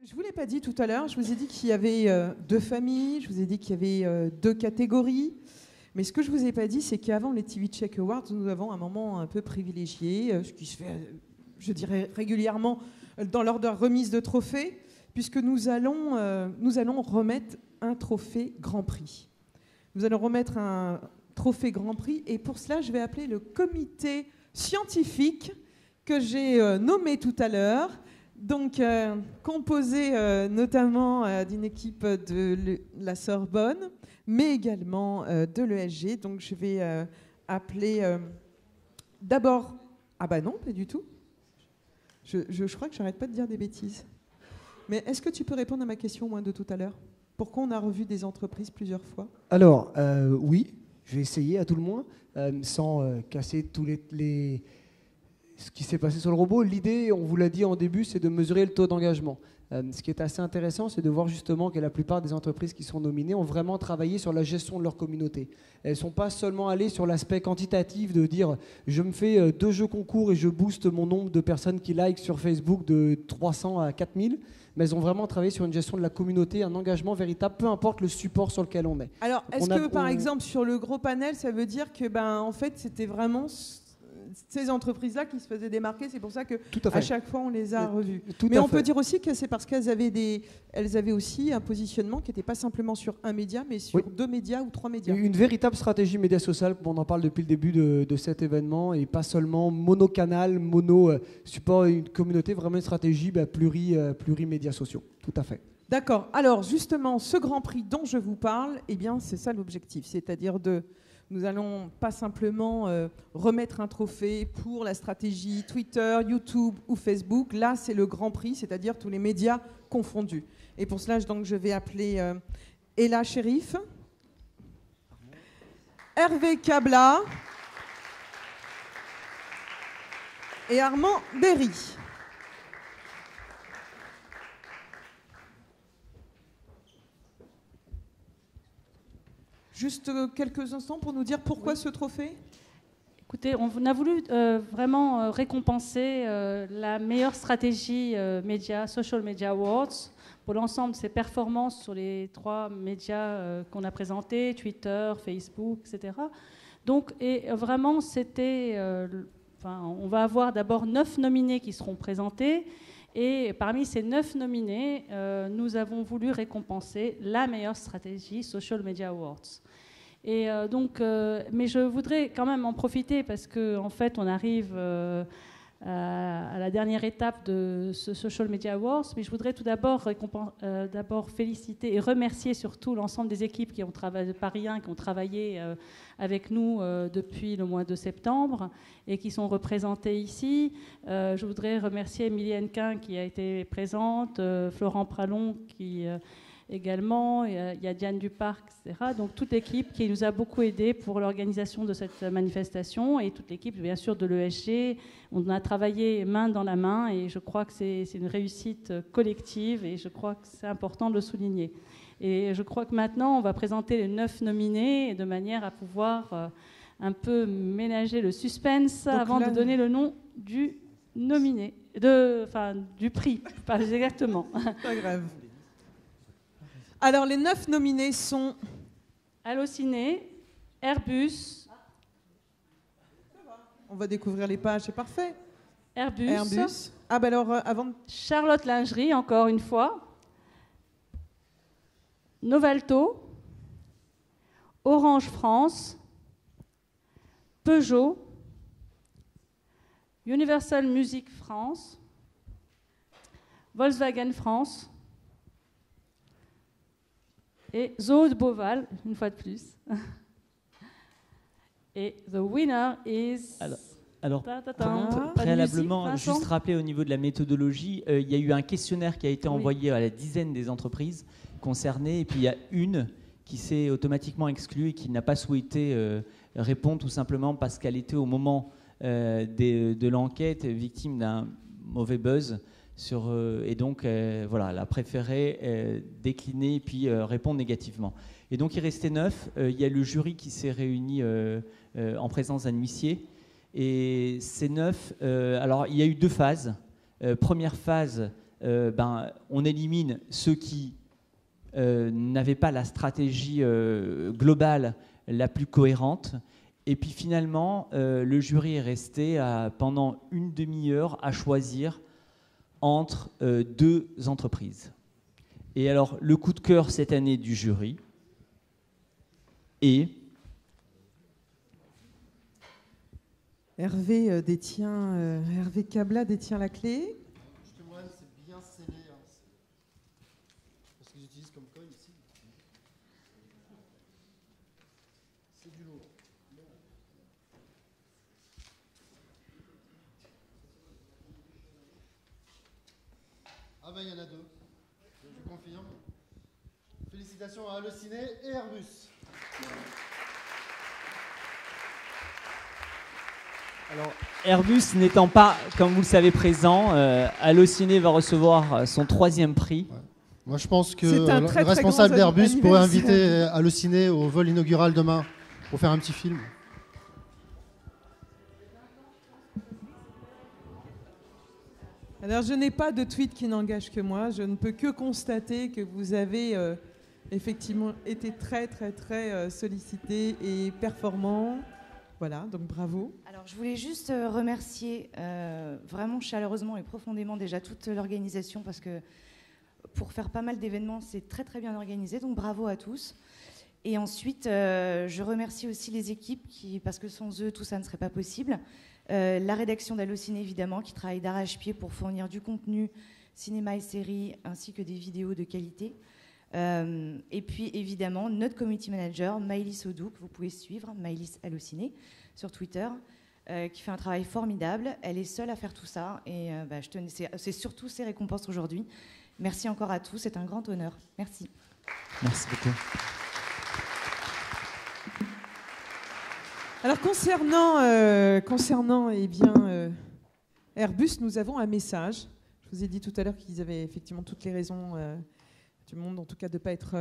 Je ne vous l'ai pas dit tout à l'heure, je vous ai dit qu'il y avait deux familles, je vous ai dit qu'il y avait deux catégories. Mais ce que je ne vous ai pas dit, c'est qu'avant les TV Check Awards, nous avons un moment un peu privilégié, ce qui se fait, je dirais, régulièrement dans l'ordre de remise de trophées, puisque nous allons remettre un trophée Grand Prix. Nous allons remettre un trophée Grand Prix, et pour cela, je vais appeler le comité scientifique que j'ai nommé tout à l'heure, donc composé notamment d'une équipe de la Sorbonne, mais également de l'ESG. Donc je vais appeler d'abord... Ah bah non, pas du tout. Je crois que j'arrête pas de dire des bêtises. Mais est-ce que tu peux répondre à ma question, moins de tout à l'heure? Pourquoi on a revu des entreprises plusieurs fois? Alors, oui, je vais essayer à tout le moins, sans casser tous ce qui s'est passé sur le robot. L'idée, on vous l'a dit en début, c'est de mesurer le taux d'engagement. Ce qui est assez intéressant, c'est de voir justement que la plupart des entreprises qui sont nominées ont vraiment travaillé sur la gestion de leur communauté. Elles ne sont pas seulement allées sur l'aspect quantitatif de dire je me fais 2 jeux concours et je booste mon nombre de personnes qui like sur Facebook de 300 à 4000, mais elles ont vraiment travaillé sur une gestion de la communauté, un engagement véritable, peu importe le support sur lequel on est. Alors, est-ce que par exemple sur le gros panel, ça veut dire que en fait c'était vraiment ces entreprises-là qui se faisaient démarquer, c'est pour ça que à chaque fois on les a revues. Mais on peut dire aussi que c'est parce qu'elles avaient aussi un positionnement qui n'était pas simplement sur un média, mais sur 2 médias ou 3 médias. Une véritable stratégie média social, on en parle depuis le début de cet événement, et pas seulement monocanal, support, une communauté, vraiment une stratégie plurimédias sociaux. Tout à fait. D'accord. Alors justement, ce Grand Prix dont je vous parle, eh bien c'est ça l'objectif, c'est-à-dire nous allons pas simplement remettre un trophée pour la stratégie Twitter, YouTube ou Facebook. Là, c'est le Grand Prix, c'est-à-dire tous les médias confondus. Et pour cela, donc, je vais appeler Ella Chérif, Hervé Cabla et Armand Berry. Juste quelques instants pour nous dire pourquoi ce trophée. Écoutez, on a voulu vraiment récompenser la meilleure stratégie Social Media Awards pour l'ensemble de ses performances sur les 3 médias qu'on a présentés, Twitter, Facebook, etc. Donc, et vraiment, on va avoir d'abord 9 nominés qui seront présentés. Et parmi ces 9 nominés, nous avons voulu récompenser la meilleure stratégie Social Media Awards. Et mais je voudrais quand même en profiter parce qu'en fait, on arrive à la dernière étape de ce Social Media Awards. Mais je voudrais tout d'abord féliciter et remercier surtout l'ensemble des équipes qui ont travaillé, Paris 1, qui ont travaillé avec nous depuis le mois de septembre et qui sont représentées ici. Je voudrais remercier Émilie Hennequin qui a été présente, Florent Pralon qui... également, il y a Diane Duparc, etc. Donc toute l'équipe qui nous a beaucoup aidé pour l'organisation de cette manifestation et toute l'équipe, bien sûr, de l'ESG. On a travaillé main dans la main et je crois que c'est une réussite collective et je crois que c'est important de le souligner. Et je crois que maintenant, on va présenter les 9 nominés de manière à pouvoir un peu ménager le suspense avant de donner le nom du nominé, du prix, pas exactement. Pas grave. Alors, les 9 nominés sont... Allociné, Airbus. On va découvrir les pages, c'est parfait. Airbus. Ah, ben alors, avant... Charlotte Lingerie, encore une fois. Novalto. Orange France. Peugeot. Universal Music France. Volkswagen France. Et Zoo de Beauval, une fois de plus. Et the winner is... Alors préalablement, juste rappeler au niveau de la méthodologie, il y a eu un questionnaire qui a été envoyé à la dizaine des entreprises concernées, et puis il y a une qui s'est automatiquement exclue et qui n'a pas souhaité répondre tout simplement parce qu'elle était au moment de l'enquête victime d'un mauvais buzz. Et donc, voilà, elle a préféré décliner et puis répondre négativement. Et donc, il restait 9. Il y a le jury qui s'est réuni en présence d'un huissier. Et ces 9, alors, il y a eu 2 phases. Première phase, on élimine ceux qui n'avaient pas la stratégie globale la plus cohérente. Et puis finalement, le jury est resté pendant une demi-heure à choisir entre deux entreprises. Et alors, le coup de cœur cette année du jury est... Hervé Cabla détient la clé. Justement, c'est bien scellé. Parce que j'utilise comme coin ici. C'est du lourd. Ah ben il y en a deux. Je confirme. Félicitations à Allociné et Airbus. Alors, Airbus n'étant pas, comme vous le savez, présent, Allociné va recevoir son 3e prix. Ouais. Moi, je pense que le responsable d'Airbus pourrait inviter Allociné au vol inaugural demain pour faire un petit film. Alors, je n'ai pas de tweet qui n'engage que moi. Je ne peux que constater que vous avez effectivement été très, très, très sollicité et performant. Voilà, donc bravo. Alors, je voulais juste remercier vraiment chaleureusement et profondément déjà toute l'organisation parce que pour faire pas mal d'événements, c'est très, très bien organisé. Donc, bravo à tous. Et ensuite, je remercie aussi les équipes parce que sans eux, tout ça ne serait pas possible. La rédaction d'Allociné, évidemment, qui travaille d'arrache-pied pour fournir du contenu, cinéma et séries, ainsi que des vidéos de qualité. Et puis, évidemment, notre community manager, Maëlys Audou, que vous pouvez suivre, Maëlys Allociné, sur Twitter, qui fait un travail formidable. Elle est seule à faire tout ça. Et c'est surtout ses récompenses aujourd'hui. Merci encore à tous. C'est un grand honneur. Merci. Merci beaucoup. Alors concernant Airbus, nous avons un message. Je vous ai dit tout à l'heure qu'ils avaient effectivement toutes les raisons du monde, en tout cas de ne pas être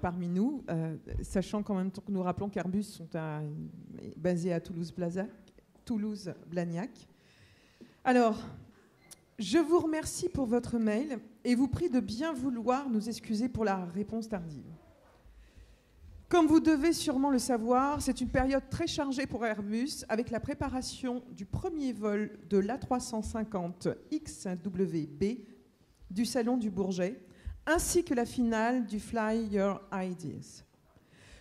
parmi nous, sachant qu'en même temps que nous rappelons qu'Airbus sont basés à Toulouse-Blagnac. Alors, je vous remercie pour votre mail et vous prie de bien vouloir nous excuser pour la réponse tardive. Comme vous devez sûrement le savoir, c'est une période très chargée pour Airbus avec la préparation du premier vol de l'A350 XWB du Salon du Bourget, ainsi que la finale du Fly Your Ideas.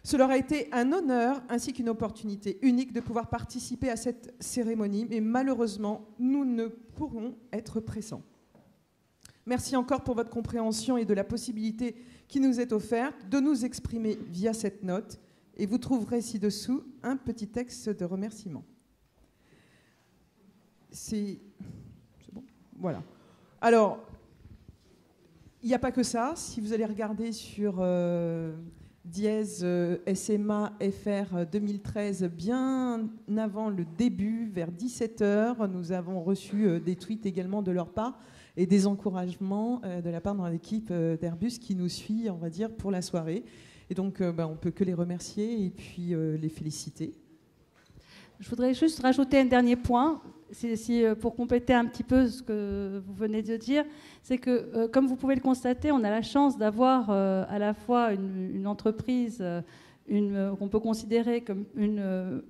Cela aura été un honneur ainsi qu'une opportunité unique de pouvoir participer à cette cérémonie, mais malheureusement, nous ne pourrons être présents. Merci encore pour votre compréhension et de la possibilité qui nous est offerte de nous exprimer via cette note. Et vous trouverez ci-dessous un petit texte de remerciement. C'est bon ? Voilà. Alors, il n'y a pas que ça. Si vous allez regarder sur dièse SMA FR 2013, bien avant le début, vers 17h, nous avons reçu des tweets également de leur part et des encouragements de la part de l'équipe d'Airbus qui nous suit, on va dire, pour la soirée. Et donc, on ne peut que les remercier et puis les féliciter. Je voudrais juste rajouter un dernier point, pour compléter un petit peu ce que vous venez de dire. C'est que, comme vous pouvez le constater, on a la chance d'avoir à la fois une entreprise qu'on peut considérer comme une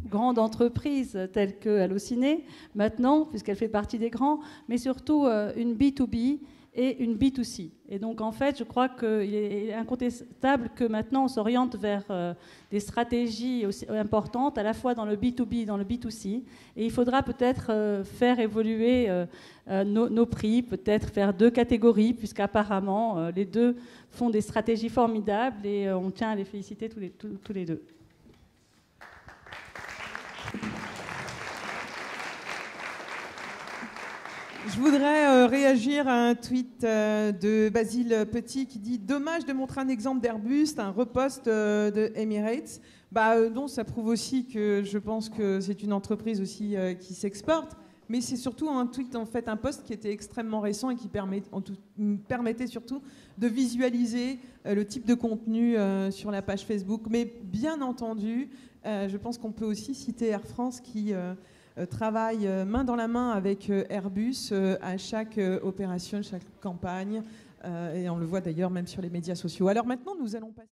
grande entreprise telle que Allociné, maintenant, puisqu'elle fait partie des grands, mais surtout une B2B et une B2C. Et donc, en fait, je crois qu'il est incontestable que maintenant, on s'oriente vers des stratégies aussi importantes, à la fois dans le B2B et dans le B2C. Et il faudra peut-être faire évoluer nos prix, peut-être faire 2 catégories, puisqu'apparemment, les deux font des stratégies formidables et on tient à les féliciter tous les deux. Je voudrais réagir à un tweet de Basile Petit qui dit « Dommage de montrer un exemple d'Airbus, un repost de Emirates ». Non, ça prouve aussi que je pense que c'est une entreprise aussi qui s'exporte, mais c'est surtout un tweet, en fait, un post qui était extrêmement récent et qui permettait surtout de visualiser le type de contenu sur la page Facebook. Mais bien entendu, je pense qu'on peut aussi citer Air France qui travaille main dans la main avec Airbus à chaque opération, chaque campagne. Et on le voit d'ailleurs même sur les médias sociaux. Alors maintenant, nous allons passer...